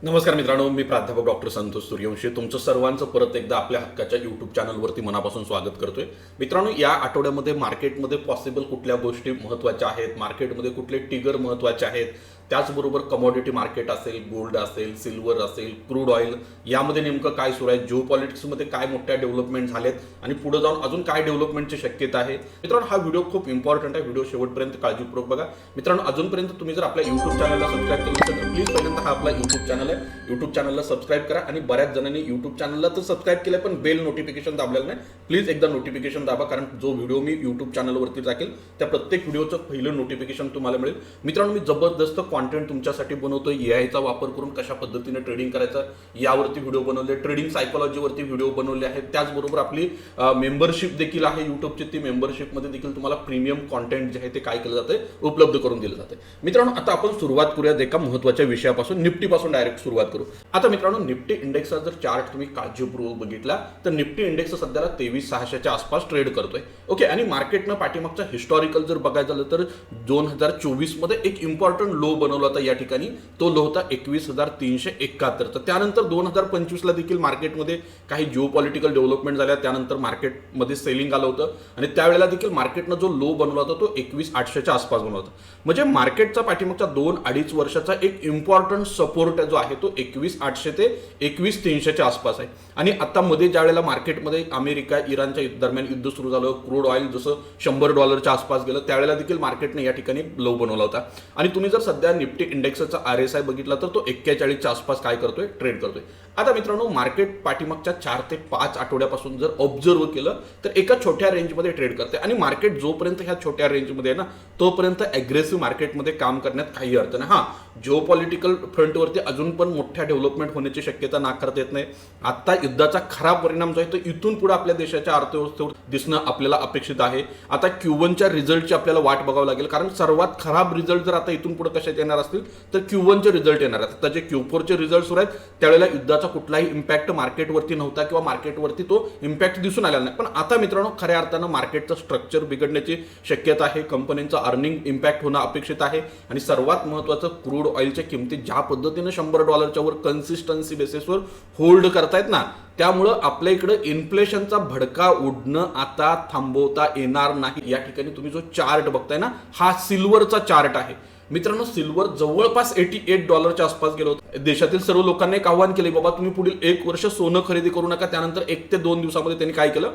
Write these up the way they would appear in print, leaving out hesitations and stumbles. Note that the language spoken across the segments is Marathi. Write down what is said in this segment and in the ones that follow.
नमस्कार मित्रांनो, मी प्राध्यापक डॉक्टर संतोष सूर्यवंशी तुमचं सर्वांचं परत एकदा आपल्या हक्काच्या यूट्यूब चॅनलवरती मनापासून स्वागत करतोय. मित्रांनो, या आठवड्यामध्ये मार्केटमध्ये पॉसिबल कुठल्या गोष्टी महत्त्वाच्या आहेत, मार्केटमध्ये कुठले ट्रिगर महत्त्वाचे आहेत, त्याचबरोबर कमॉडिटी मार्केट असेल, गोल्ड असेल, सिल्वर असेल, क्रूड ऑइल, यामध्ये नेमकं काय सुरू आहे, जिओ पॉलिटिक्समध्ये काय मोठ्या डेव्हलपमेंट झालेत आणि पुढे जाऊन अजून काय डेव्हलपमेंटची शक्यता आहे. मित्रांनो, हा व्हिडिओ खूप इम्पॉर्टंट आहे. व्हिडिओ शेवटपर्यंत काळजीपूर्वक बघा. मित्रांनो, अजूनपर्यंत तुम्ही जर आपल्या यूट्यूब चॅनलला सबस्क्राईब केलं नसेल तर प्लीज पहिल्यांदा हा आपला यूट्यूब चॅनल आहे, यूट्यूब चॅनलला सबस्क्राईब करा. आणि बऱ्याच जणांनी यूट्यूब चॅनलला तर सबस्क्राईब केलं पण बेल नोटिफिकेशन दाबलेलं नाही. प्लीज एकदा नोटिफिकेशन दाबा, कारण जो व्हिडिओ मी यूट्यूब चॅनलवरती टाकेल त्या प्रत्येक व्हिडिओचं पहिलं नोटिफिकेशन तुम्हाला मिळेल. मित्रांनो, मी जबरदस्त कॉन्टेंट तुमच्यासाठी बनवतोय. एआयचा वापर करून कशा पद्धतीने ट्रेडिंग करायचं यावरती व्हिडिओ बनवले, ट्रेडिंग सायकोलॉजीवरती व्हिडिओ बनवले आहेत. त्याचबरोबर आपली मेंबरशिप देखील आहे यूट्यूबची. ती मेंबरशिपमध्ये देखील तुम्हाला प्रीमियम कॉन्टेंट जे आहे ते काय केलं जाते, उपलब्ध करून दिलं जाते. मित्रांनो, आता आपण सुरुवात करूया एका महत्त्वाच्या विषयापासून. निफ्टीपासून डायरेक्ट सुरुवात करू. आता मित्रांनो, निफ्टी इंडेक्सचा जर चार्ट तुम्ही काळजीपूर्वक बघितला तर निफ्टी इंडेक्स सध्याला 23,600च्या आसपास ट्रेड करतोय. ओके, आणि मार्केटनं पाठीमागचा हिस्टॉरिकल जर बघायचं झालं तर 2024 मध्ये एक इम्पॉर्टंट लो बनवला होता. या ठिकाणी तो लो होता 21,371. तर त्यानंतर 2025 ला देखील मार्केटमध्ये काही जिओ पॉलिटिकल डेव्हलपमेंट झाल्या, त्यानंतर मार्केटमध्ये सेलिंग आलं होतं आणि त्यावेळेला देखील मार्केटनं जो लो बनवला होता तो 21,800च्या आसपास बनवला होता. म्हणजे मार्केटचा पाठीमागच्या 2-2.5 वर्षाचा एक इम्पॉर्टंट सपोर्ट जो आहे तो 21,800 ते 21,300च्या आसपास आहे. आणि आता मध्ये ज्या वेळेला मार्केटमध्ये अमेरिका इराणच्या दरम्यान युद्ध सुरू झालं, क्रूड ऑइल जसं $100 आसपास गेलं, त्यावेळेला देखील मार्केटने या ठिकाणी लो बनवला होता. आणि तुम्ही जर सध्या निफ्टी इंडेक्सचा RSI बघितला तर तो 41च्या आसपास काय करतोय, ट्रेड करतोय. आता मित्रांनो, मार्केट पाठीमागच्या 4 ते 5 आठवड्यापासून जर ऑब्झर्व केलं तर एका छोट्या रेंजमध्ये ट्रेड करते. आणि मार्केट जोपर्यंत ह्या छोट्या रेंजमध्ये आहे ना, तोपर्यंत अग्रेसिव्ह मार्केटमध्ये काम करण्यात काही अर्थ नाही. हां, जिओ पॉलिटिकल फ्रंटवरती अजून पण मोठ्या डेव्हलपमेंट होण्याची शक्यता नाकारता येत नाही. आता युद्धाचा खराब परिणाम जो आहे तो इथून पुढे आपल्या देशाच्या अर्थव्यवस्थेवर दिसणं आपल्याला अपेक्षित आहे. आता Q1च्या रिझल्टची आपल्याला वाट बघावं लागेल, कारण सर्वात खराब रिझल्ट जर आता इथून पुढे कशात येणार असतील तर Q1चे रिझल्ट येणार आहेत. आता जे Q4चे रिझल्ट सुरू आहेत त्यावेळेला युद्धाचा कुठलाही इम्पॅक्ट मार्केटवरती नव्हता किंवा मार्केटवरती तो इम्पॅक्ट दिसून आलेला नाही. पण आता मित्रांनो, खऱ्या अर्थानं मार्केटचं स्ट्रक्चर बिघडण्याची शक्यता आहे. कंपन्यांचं अर्निंग इम्पॅक्ट होणं अपेक्षित आहे. आणि सर्वात महत्त्वाचं, क्रूड ऑइलच्या किमती ज्या पद्धतीने $100 वर कन्सिस्टन्सी बेसिसवर होल्ड करतायत ना, त्यामुळं आपल्या इकडे इन्फ्लेशनचा भडका उडणं आता थांबवता येणार नाही. या ठिकाणी तुम्ही जो चार्ट बघताय ना, हा सिल्वरचा चार्ट आहे. मित्रांनो, सिल्वर जवळपास $88च्या आसपास गेलो होतं. देशातील सर्व लोकांना एक आव्हान केले, बाबा तुम्ही पुढील 1 वर्ष सोनं खरेदी करू नका. त्यानंतर 1 ते 2 दिवसामध्ये त्यांनी काय केलं,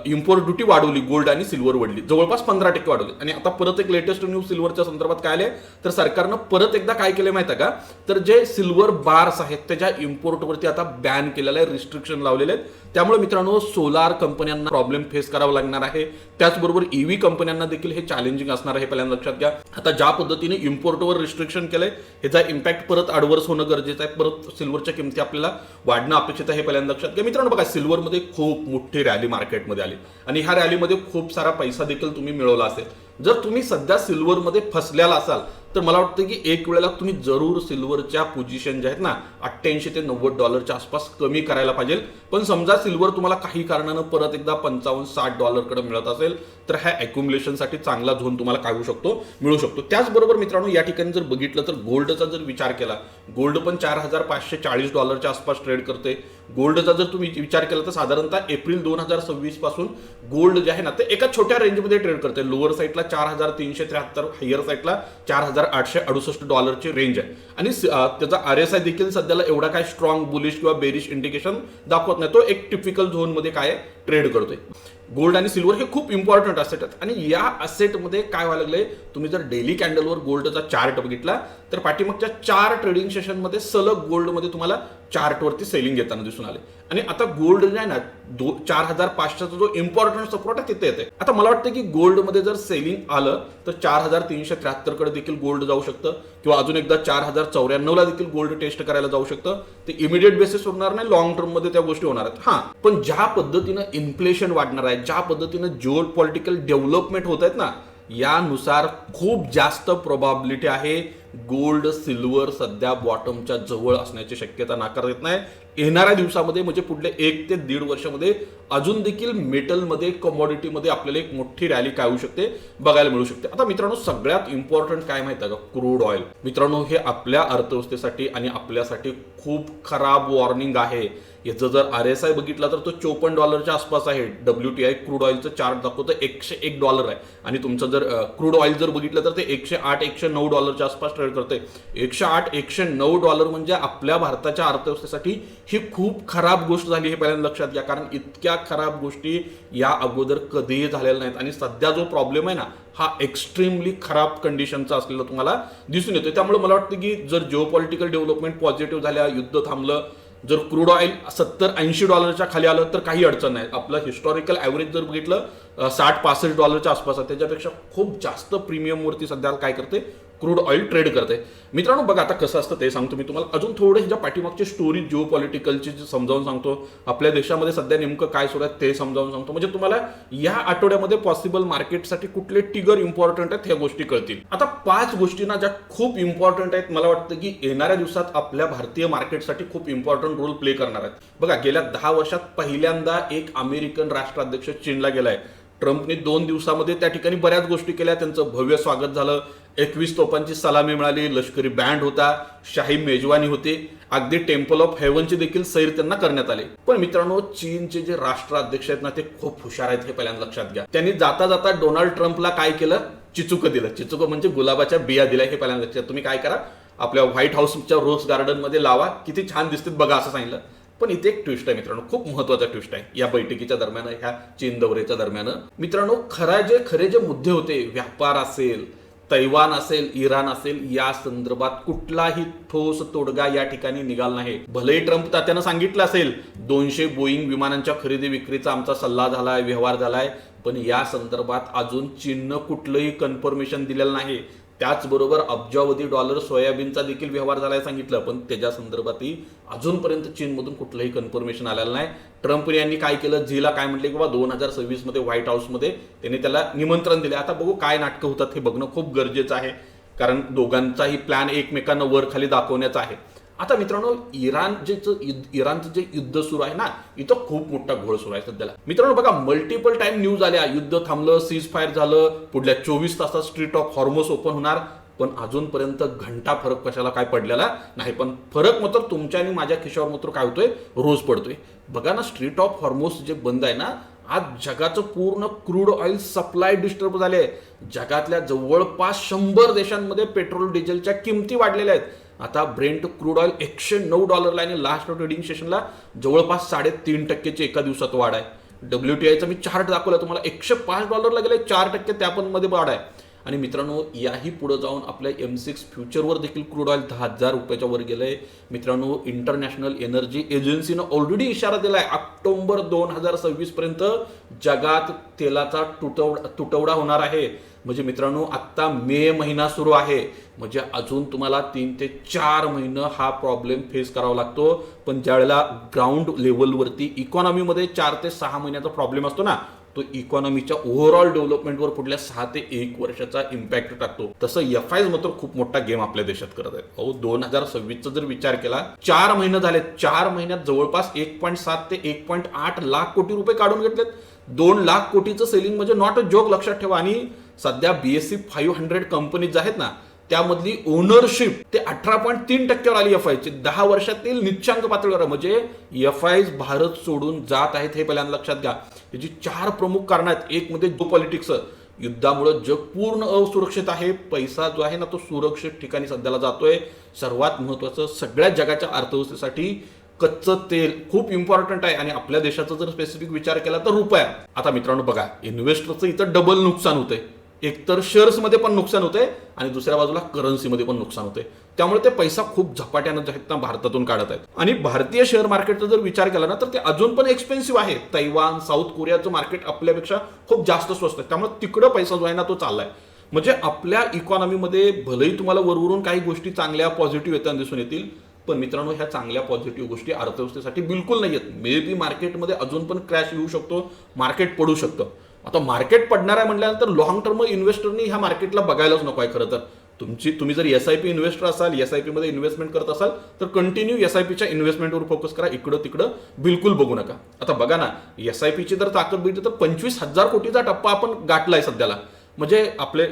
इम्पोर्ट ड्युटी वाढवली, गोल्ड आणि सिल्वर वाढली, जवळपास 15% वाढवली. आणि आता परत एक लेटेस्ट न्यूज सिल्वरच्या संदर्भात काय आले तर सरकारनं परत एकदा काय केलं माहिती आहे का, तर जे सिल्वर बार्स आहेत त्याच्या इम्पोर्टवरती आता बॅन केलेलं आहे, रिस्ट्रिक्शन लावलेले आहेत. त्यामुळे मित्रांनो, सोलार कंपन्यांना प्रॉब्लेम फेस करावा लागणार आहे. त्याचबरोबर EV कंपन्यांना देखील हे चॅलेंजिंग असणार आहे. पहिल्यांदा लक्षात घ्या, आता ज्या पद्धतीने इम्पोर्टवर रिस्ट्रिक्शन केलंय ह्याचा इम्पॅक्ट परत ॲडव्हर्स होणं गरजेचं आहे. परत सिल्वरच्या किमती आपल्याला वाढणं अपेक्षित आहे. हे पहिल्यांदा लक्षात घ्या. मित्रांनो बघा, सिल्वरमध्ये खूप मोठी रॅली मार्केटमध्ये आली आणि ह्या रॅलीमध्ये खूप सारा पैसा देखील तुम्ही मिळवला असेल. जर तुम्ही सध्या सिल्वरमध्ये फसलेला असाल तर मला वाटतं की एक वेळेला तुम्ही जरूर सिल्वरच्या पोझिशन ज्या आहेत ना, $88 ते $90च्या आसपास कमी करायला पाहिजे. पण समजा सिल्वर तुम्हाला काही कारणानं परत एकदा $55-60 कडे मिळत असेल तर ह्या अॅक्युम्युलेशनसाठी चांगला झोन तुम्हाला काय होऊ शकतो, मिळू शकतो. त्याचबरोबर मित्रांनो, या ठिकाणी जर बघितलं तर गोल्डचा जर विचार केला, गोल्ड पण $4,540च्या आसपास ट्रेड करते. गोल्डचा जर तुम्ही विचार केला तर साधारणतः एप्रिल 2026 पासून गोल्ड जे आहे ना ते एका छोट्या रेंजमध्ये ट्रेड करते. लोअर साईडला 4,373, हायर साईडला $4,868ची रेंज आहे. आणि त्याचा RSI देखील सध्याला एवढा काय स्ट्रॉंग बुलिश किंवा बेरिश इंडिकेशन दाखवत नाही. तो एक टिपिकल झोनमध्ये काय ट्रेड करतोय. गोल्ड आणि सिल्वर हे खूप इम्पॉर्टंट असेट आहेत. आणि या असेटमध्ये काय व्हायला लागलंय, तुम्ही जर डेली कॅन्डलवर गोल्डचा चार्ट बघितला तर पाठीमागच्या 4 ट्रेडिंग सेशनमध्ये सलग गोल्डमध्ये तुम्हाला चार्टवरती सेलिंग येताना दिसून आले. आणि आता गोल्ड जे आहे ना, 4,500चा जो इम्पॉर्टंट सपोर्ट आहे तिथे येते. आता मला वाटतं की गोल्डमध्ये जर सेलिंग आलं तर 4,373 कडे देखील गोल्ड जाऊ शकतं किंवा अजून एकदा 4,094ला देखील गोल्ड टेस्ट करायला जाऊ शकतं. ते इमिडिएट बेसिस होणार नाही, लॉंग टर्ममध्ये त्या गोष्टी होणार आहेत. हां, पण ज्या पद्धतीनं इन्फ्लेशन वाढणार आहे, ज्या पद्धतीनं जिओ पॉलिटिकल डेव्हलपमेंट होत आहेत ना, यानुसार खूप जास्त प्रोबॅबिलिटी आहे गोल्ड सिल्वर सध्या बॉटमच्या जवळ असण्याची शक्यता नाकारता येत नाही. येणाऱ्या दिवसामध्ये म्हणजे पुढले 1 ते 1.5 वर्षामध्ये अजून देखील मेटलमध्ये कमॉडिटीमध्ये आपल्याला एक मोठी रॅली काय होऊ शकते बघायला मिळू शकते. आता मित्रांनो सगळ्यात इम्पॉर्टंट काय माहिती आहे का, क्रूड ऑइल. मित्रांनो हे आपल्या अर्थव्यवस्थेसाठी आणि आपल्यासाठी खूप खराब वॉर्निंग आहे. याचं जर RSI बघितला तर तो $54 आसपास आहे. WTI क्रूड ऑइलचं चार्ट दाखवतं $101 आहे. आणि तुमचं जर क्रूड ऑइल जर बघितलं तर ते $108-109 आसपास ट्रेड करते. $108-109 म्हणजे आपल्या भारताच्या अर्थव्यवस्थेसाठी ही खूप खराब गोष्ट झाली हे पहिल्यांदा लक्षात घ्या. कारण इतक्या खराब गोष्टी या अगोदर कधीही झालेल्या नाहीत. आणि सध्या जो प्रॉब्लेम आहे ना हा एक्स्ट्रीमली खराब कंडिशनचा असलेला तुम्हाला दिसून येतो. त्यामुळे मला वाटतं की जर जिओपॉलिटिकल डेव्हलपमेंट पॉझिटिव्ह झाल्या, युद्ध थांबलं, जर क्रूड ऑइल $70-80 खाली आलं तर काही अडचण नाही. आपलं हिस्टॉरिकल ॲव्हरेज जर बघितलं $60-65 आसपास आहे. त्याच्यापेक्षा खूप जास्त प्रीमियमवरती सध्या काय करते क्रूड ऑइल ट्रेड करते. मित्रांनो बघा आता कसं असतं ते सांगतो मी तुम्हाला. अजून थोडे ह्याच्या पाठीमागची स्टोरी जिओपॉलिटिकलची समजावून सांगतो. आपल्या देशामध्ये सध्या नेमकं काय सुरू आहे ते समजावून सांगतो. म्हणजे तुम्हाला या आठवड्यामध्ये पॉसिबल मार्केटसाठी कुठले ट्रिगर इम्पॉर्टंट आहेत ह्या गोष्टी कळतील. आता 5 गोष्टींना ज्या खूप इम्पॉर्टंट आहेत, मला वाटतं की येणाऱ्या दिवसात आपल्या भारतीय मार्केटसाठी खूप इम्पॉर्टंट रोल प्ले करणार आहेत. बघा गेल्या 10 वर्षात पहिल्यांदा एक अमेरिकन राष्ट्राध्यक्ष चीनला गेलाय. ट्रम्पने 2 दिवसामध्ये त्या ठिकाणी बऱ्याच गोष्टी केल्या. त्यांचं भव्य स्वागत झालं. 21 तोफांची सलामी मिळाली. लष्करी बँड होता. शाही मेजवानी होती. अगदी टेम्पल ऑफ हेवनची देखील सैर त्यांना करण्यात आली. पण मित्रांनो चीनचे जे राष्ट्राध्यक्ष आहेत ना ते खूप हुशार आहेत हे पहिल्यांदा लक्षात घ्या. त्यांनी जाता जाता डोनाल्ड ट्रम्पला काय केलं, चिचुकं दिलं. चिचुकं म्हणजे गुलाबाच्या बिया दिल्या हे पहिल्यांदा लक्षात. तुम्ही काय करा, आपल्या व्हाईट हाऊसच्या रोज गार्डन मध्ये लावा, किती छान दिसतात बघा असं सांगितलं. पण इथे एक ट्विस्ट आहे मित्रांनो, खूप महत्वाचा ट्विस्ट आहे या बैठकीच्या दरम्यान, ह्या चीन दौऱ्याच्या दरम्यान. मित्रांनो खरे जे मुद्दे होते, व्यापार असेल, तैवान असेल, इराण असेल, या संदर्भात कुठलाही ठोस तोडगा या ठिकाणी निघाला नाही. भलेही ट्रम्प तात्यानं सांगितलं असेल 200 बोईंग विमानांच्या खरेदी विक्रीचा आमचा सल्ला झालाय, व्यवहार झालाय, पण या संदर्भात अजून चीननं कुठलंही कन्फर्मेशन दिलेलं नाही. त्याचबरोबर अब्जावधी डॉलर सोयाबीनचा देखील व्यवहार झालाय सांगितलं, पण त्याच्या संदर्भातही अजूनपर्यंत चीनमधून कुठलंही कन्फर्मेशन आलेलं नाही. ट्रम्प यांनी काय केलं, झीला काय म्हटले की 2026 मध्ये व्हाईट हाऊसमध्ये त्यांनी त्याला निमंत्रण दिले. आता बघू काय नाटकं होतात हे बघणं खूप गरजेचं आहे, कारण दोघांचाही प्लॅन एकमेकांना वर खाली दाखवण्याचा आहे. आता मित्रांनो इराणचं जे युद्ध सुरू आहे ना, इथं खूप मोठा घोळ सुरू आहे सध्याला. मित्रांनो बघा मल्टिपल टाइम न्यूज आल्या, युद्ध थांबलं, सीज फायर झालं, पुढल्या 24 तासात स्ट्रीट ऑफ हॉर्मोस ओपन होणार, पण अजूनपर्यंत घंटा फरक कशाला काय पडलेला नाही. पण फरक मात्र तुमच्या आणि माझ्या खिशावर मात्र काय होतोय, रोज पडतोय. बघा ना स्ट्रीट ऑफ हॉर्मोस जे बंद आहे ना, आज जगाचं पूर्ण क्रूड ऑइल सप्लाय डिस्टर्ब झाले. जगातल्या जवळपास 100 देशांमध्ये पेट्रोल डिझेलच्या किमती वाढलेल्या आहेत. आता ब्रेंट क्रूड ऑइल $109 आणि लास्ट ट्रेडिंग सेशनला जवळपास 3.5% एका दिवसात वाढ आहे. WTIचा मी चार्ट दाखवला तुम्हाला, $105 गेले, 4% त्या पण मध्ये वाढ आहे. आणि मित्रांनो याही पुढे जाऊन आपल्या M6 फ्युचरवर देखील क्रूड ऑइल $10,000 वर गेलंय. मित्रांनो इंटरनॅशनल एनर्जी एजन्सीनं ऑलरेडी इशारा दिलाय ऑक्टोबर 2026 पर्यंत जगात तेलाचा तुटवडा होणार आहे. म्हणजे मित्रांनो आता मे महिना सुरू आहे, म्हणजे अजून तुम्हाला 3 ते 4 महिने हा प्रॉब्लेम फेस करावा लागतो. पण ज्यावेळेला ग्राउंड लेवलवरती इकॉनॉमीमध्ये 4 ते 6 महिन्याचा प्रॉब्लेम असतो ना, तो इकॉनॉमीच्या ओव्हरऑल डेव्हलपमेंटवर पुढल्या 6 ते 1 वर्षाचा इम्पॅक्ट टाकतो. तसं FIs मात्र खूप मोठा गेम आपल्या देशात करत आहे. 2026चा जर विचार केला, 4 महिने झाले, 4 महिन्यात जवळपास 1.7 ते 1.8 लाख कोटी रुपये काढून घेतलेत. 2 लाख कोटीचं सेलिंग म्हणजे नॉट अ जोक, लक्षात ठेवा. आणि सध्या BSE 500 कंपनीज आहेत ना, त्यामधली ओनरशिप ते 18.3% आली FIची. 10 वर्षातील निच्चांक पातळीवर, म्हणजे FIs भारत सोडून जात आहेत हे पहिल्यांदा लक्षात घ्या. याची 4 प्रमुख कारण आहेत. एक म्हणजे जिओपॉलिटिक्स, युद्धामुळे जग पूर्ण असुरक्षित आहे. पैसा जो आहे ना तो सुरक्षित ठिकाणी सध्याला जातोय. सर्वात महत्वाचं सगळ्या जगाच्या अर्थव्यवस्थेसाठी कच्चं तेल खूप इम्पॉर्टंट आहे. आणि आपल्या देशाचा जर स्पेसिफिक विचार केला तर रुपया. आता मित्रांनो बघा इन्व्हेस्टरचं इथं डबल नुकसान होतंय. एकतर शेअर्समध्ये पण नुकसान होतंय आणि दुसऱ्या बाजूला करन्सीमध्ये पण नुकसान होतंय. त्यामुळे ते पैसा खूप झपाट्यानं आहेत ना भारतातून काढत आहेत. आणि भारतीय शेअर मार्केटचा जर विचार केला ना तर ते अजून पण एक्सपेन्सिव्ह आहे. तैवान, साऊथ कोरियाचं मार्केट आपल्यापेक्षा खूप जास्त स्वस्त आहे. त्यामुळे तिकडं पैसा जो आहे ना तो चाललाय. म्हणजे आपल्या इकॉनॉमीमध्ये भलेही तुम्हाला वरवरून काही गोष्टी चांगल्या पॉझिटिव्ह येताना दिसून येतील, पण मित्रांनो ह्या चांगल्या पॉझिटिव्ह गोष्टी अर्थव्यवस्थेसाठी बिलकुल नाही आहेत. मे बी मार्केटमध्ये अजून पण क्रॅश येऊ शकतो, मार्केट पडू शकतं. आता मार्केट पडणार आहे म्हटल्यानंतर लॉंग टर्म इन्व्हेस्टरनी ह्या मार्केटला बघायलाच नको आहे खरं तर. तुम्ही जर SIP इन्व्हेस्टर असाल, SIP मध्ये इन्व्हेस्टमेंट करत असाल तर कंटिन्यू SIPच्या इन्व्हेस्टमेंटवर फोकस करा. इकडं तिकडं बिलकुल बघू नका. आता बघा ना, SIPची जर ताकद बघितली तर 25,000 कोटीचा टप्पा आपण गाठलाय सध्याला. म्हणजे आपले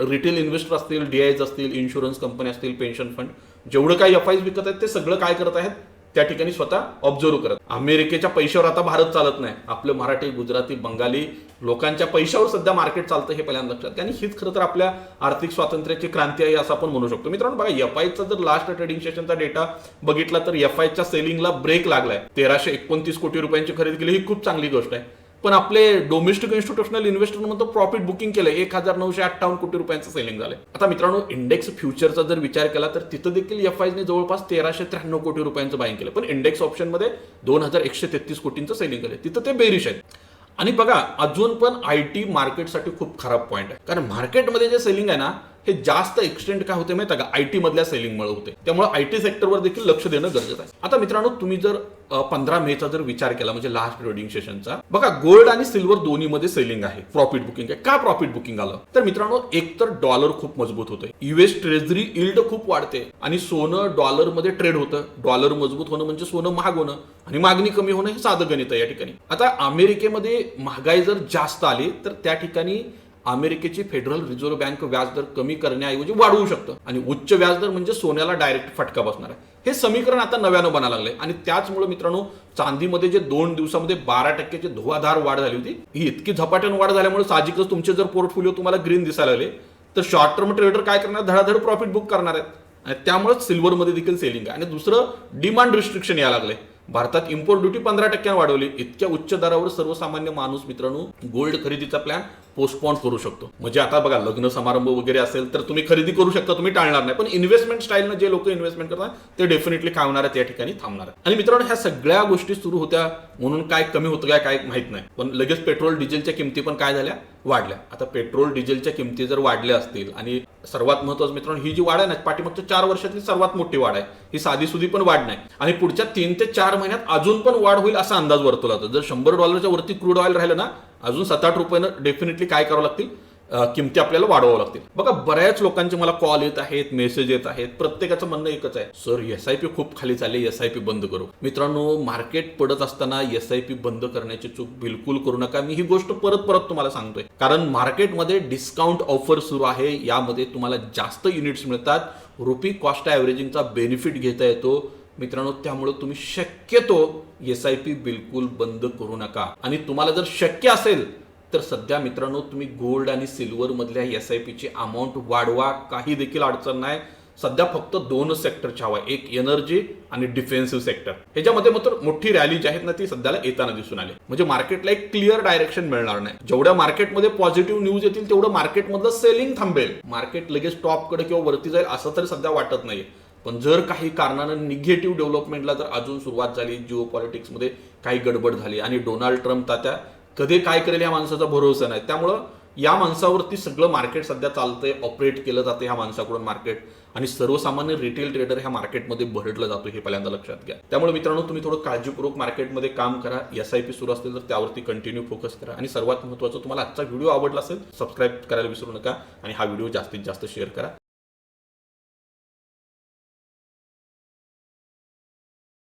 रिटेल इन्व्हेस्टर असतील, DIs असतील, इन्शुरन्स कंपनी असतील, पेन्शन फंड, जेवढं काही FIs विकत आहेत ते सगळं काय करत आहेत त्या ठिकाणी स्वतः ऑब्झर्व्ह करत. अमेरिकेच्या पैशावर आता भारत चालत नाही. आपलं मराठी, गुजराती, बंगाली लोकांच्या पैशावर सध्या मार्केट चालतं हे पहिल्यांदा लक्षात घ्या. आणि हीच खरं तर आपल्या आर्थिक स्वातंत्र्याची क्रांती आहे असं आपण म्हणू शकतो. मित्रांनो बघा, FIचा जर लास्ट ट्रेडिंग सेशनचा डेटा बघितला तर FIच्या सेलिंगला ब्रेक लागलाय. 1329 कोटी रुपयांची खरेदी केली, ही खूप चांगली गोष्ट आहे. पण आपले डोमेस्टिक इन्स्टिट्यूशनल इन्व्हेस्टर म्हणतो प्रॉफिट बुकिंग केलं, 1958 कोटी रुपयांचं सेलिंग झालंय. आता मित्रांनो, इंडेक्स फ्युचरचा जर विचार केला तर तिथं देखील FIने जवळपास 1393 कोटी रुपयांचं बाईंग केलं. पण इंडेक्स ऑप्शनमध्ये 2133 कोटींचं सेलिंग केलं, तिथं ते बेरिश आहेत. आणि बघा, अजून पण IT मार्केटसाठी खूप खराब पॉईंट आहे. कारण मार्केटमध्ये जे सेलिंग आहे ना, हे जास्त एक्सटेंड काय होते माहिती आहे का, IT मधल्या सेलिंगमुळे होते. त्यामुळे IT सेक्टरवर देखील लक्ष देणं गरजेचं आहे. आता मित्रांनो, तुम्ही जर 15 मेचा जर विचार केला म्हणजे लास्ट ट्रेडिंग सेशनचा, बघा गोल्ड आणि सिल्वर दोन्हीमध्ये सेलिंग आहे, प्रॉफिट बुकिंग आहे. का प्रॉफिट बुकिंग आलं तर मित्रांनो, एक तर डॉलर खूप मजबूत होतं, US ट्रेझरी यील्ड खूप वाढते आणि सोनं डॉलरमध्ये ट्रेड होतं. डॉलर मजबूत होणं म्हणजे सोनं महाग होणं आणि मागणी कमी होणं हे साधं गणित आहे या ठिकाणी. आता अमेरिकेमध्ये महागाई जर जास्त आली तर त्या ठिकाणी अमेरिकेची फेडरल रिझर्व्ह बँक व्याजदर कमी करण्याऐवजी वाढवू शकतं आणि उच्च व्याजदर म्हणजे सोन्याला डायरेक्ट फटका बसणार आहे. हे समीकरण आता नव्यानं बनायला लागलंय. आणि त्याचमुळे मित्रांनो, चांदीमध्ये जे 2 दिवसामध्ये 12% धुवाधार वाढ झाली होती, ही इतकी झपाट्यानं वाढ झाल्यामुळे साहजिकच तुमचे जर पोर्टफोलिओ तुम्हाला ग्रीन दिसायला लागले तर शॉर्ट टर्म ट्रेडर काय करणार, धडाधड प्रॉफिट बुक करणार आहेत. आणि त्यामुळेच सिल्वरमध्ये देखील सेलिंग आहे. आणि दुसरं, डिमांड रिस्ट्रिक्शन यायला लागले. भारतात इम्पोर्ट ड्युटी 15% वाढवली. इतक्या उच्च दरावर सर्वसामान्य माणूस मित्रांनो गोल्ड खरेदीचा प्लॅन पोस्टपोन करू शकतो. म्हणजे आता बघा, लग्न समारंभ वगैरे असेल तर तुम्ही खरेदी करू शकता, तुम्ही टाळणार नाही. पण इन्व्हेस्टमेंट स्टाईलनं जे लोक इन्व्हेस्टमेंट करतात ते डेफिनेटली काय होणार आहे, त्या ठिकाणी थांबणार आहे. आणि मित्रांनो, ह्या सगळ्या गोष्टी सुरू होत्या म्हणून काय कमी होतं काय माहित नाही, पण लगेच पेट्रोल डिझेलच्या किमती पण काय झाल्या, वाढल्या. आता पेट्रोल डिझेलच्या किमती जर वाढल्या असतील, आणि सर्वात महत्त्वाचं मित्रांनो, ही जी वाढ आहे ना, पाठीमागच्या 4 वर्षातली सर्वात मोठी वाढ आहे. ही साधी सुधी पण वाढ नाही. आणि पुढच्या 3 ते 4 महिन्यात अजून पण वाढ होईल असा अंदाज वर्तवला जातो. जर $100 वरती क्रूड ऑइल राहिलं ना, अजून 7-8 रुपयानं डेफिनेटली काय करावं लागतील, किमती आपल्याला वाढवावं लागतील. बघा, बऱ्याच लोकांचे मला कॉल येत आहेत, मेसेज येत आहेत. प्रत्येकाचं म्हणणं एकच आहे, सर SIP खूप खाली चालले, SIP बंद करू. मित्रांनो, मार्केट पडत असताना SIP बंद करण्याची चूक बिलकुल करू नका. मी ही गोष्ट परत परत तुम्हाला सांगतोय, कारण मार्केटमध्ये डिस्काउंट ऑफर सुरू आहे. यामध्ये तुम्हाला जास्त युनिट्स मिळतात, रुपी कॉस्ट ॲव्हरेजिंगचा बेनिफिट घेता येतो मित्रांनो. त्यामुळे तुम्ही शक्यतो SIP बिलकुल बंद करू नका. आणि तुम्हाला जर शक्य असेल तर सध्या मित्रांनो, तुम्ही गोल्ड आणि सिल्वर मधल्या SIPची अमाऊंट वाढवा, काही देखील अडचण नाही. सध्या फक्त 2 सेक्टरची हवा, एक एनर्जी आणि डिफेन्सिव्ह सेक्टर. ह्याच्यामध्ये मात्र मोठी रॅली जी आहेत ना, ती सध्याला येताना दिसून आली. म्हणजे मार्केटला एक क्लिअर डायरेक्शन मिळणार नाही. जेवढ्या मार्केटमध्ये पॉझिटिव्ह न्यूज येतील तेवढं मार्केटमधलं सेलिंग थांबेल. मार्केट लगेच टॉपकडे किंवा वरती जाईल असं तरी सध्या वाटत नाहीये. पण जर काही कारणानं निगेटिव्ह डेव्हलपमेंटला जर अजून सुरुवात झाली, जिओ पॉलिटिक्समध्ये काही गडबड झाली आणि डोनाल्ड ट्रम्प तात्या कधी काय करेल या माणसाचा भरोसा नाही. त्यामुळं या माणसावरती सगळं मार्केट सध्या चालतंय, ऑपरेट केलं जाते ह्या माणसाकडून मार्केट. आणि सर्वसामान्य रिटेल ट्रेडर ह्या मार्केटमध्ये भरडला जातो, हे पहिल्यांदा लक्षात घ्या. त्यामुळे मित्रांनो, तुम्ही थोडं काळजीपूर्वक मार्केटमध्ये काम करा. SIP सुरू असतील तर त्यावरती कंटिन्यू फोकस करा. आणि सर्वात महत्त्वाचं, तुम्हाला आजचा व्हिडिओ आवडला असेल सबस्क्राईब करायला विसरू नका आणि हा व्हिडिओ जास्तीत जास्त शेअर करा.